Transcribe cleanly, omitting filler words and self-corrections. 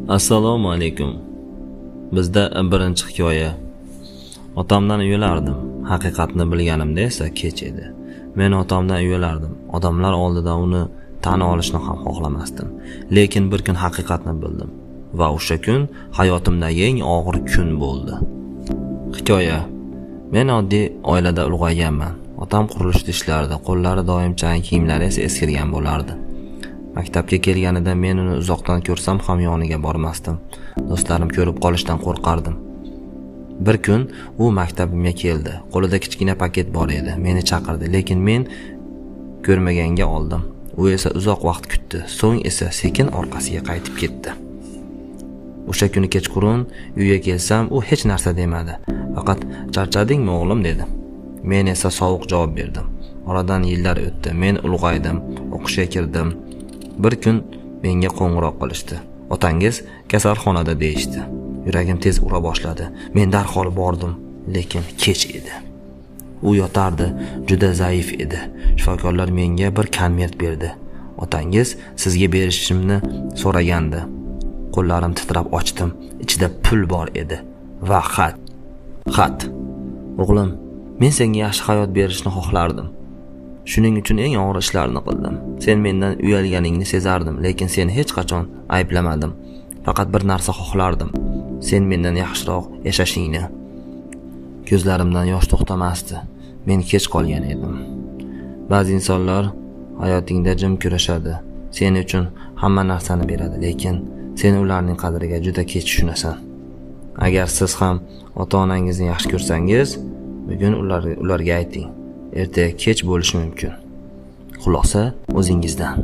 Assalomu alaykum. Bizda birinchi hikoya. Otamdan uyalardim. Haqiqatni bilganimda esa kech edi. Men otamdan uyalardim. Odamlar oldida uni tan olishni ham xohlamasdim. Lekin bir kun haqiqatni bildim va o'sha kun hayotimdagi eng og'ir kun bo'ldi. Hikoya. Men oddiy oilada ulg'ayganman. Otam qurilishda ishlardi. Qo'llari doim chang, kiyimlari esa eskirgan bo'lardi. Maktabga kelganida men uni uzoqdan ko'rsam ham yoniga bormasdim. Do'stlarim ko'rib qolishdan qo'rqardim. Bir kun u maktabimga keldi. Qo'lida kichkina paket bor edi. Meni chaqirdi, lekin men ko'rmaganga oldim. U esa uzoq vaqt kutdi. So'ng esa sekin orqasiga qaytib ketdi. O'sha kuni kechqurun uyga kelsam, u hech narsa demadi. Faqat "Charchadingmi o'g'lim?" dedi. Men esa sovuq javob berdim. Oradan yillar o'tdi. Men ulg'aydim, o'qishga kirdim. Bir kun menga qo'ng'iroq qilishdi. "Otangiz kasalxonada" deyishdi. Yuragim tez ura boshladi. Men darhol bordim, lekin kech edi. U yotardi, juda zaif edi. Shifokorlar menga bir konvert berdi. "Otangiz sizga berishimni so'ragandi." Qo'llarim titrab ochdim. Ichida pul bor edi va xat. "O'g'lim, men senga yaxshi hayot berishni xohlardim. Shuning uchun eng og'ir ishlarni qildim. Sen mendan uyalganingni sezardim, lekin seni hech qachon ayblamadim. Faqat bir narsa xohlardim. Sen mendan yaxshiroq yashashingni." Ko'zlarimdan yosh to'xtamasdi. Men kech qolgan edim. Ba'zi insonlar hayotingda jim kurashadi. Sen uchun hamma narsani beradi, lekin sen ularning qadriga juda kech tushunasan. Agar siz ham ota-onangizni yaxshi ko'rsangiz, bugun ularga ayting. Ertaga kech bo'lishi mumkin. Xulosa o'zingizdan.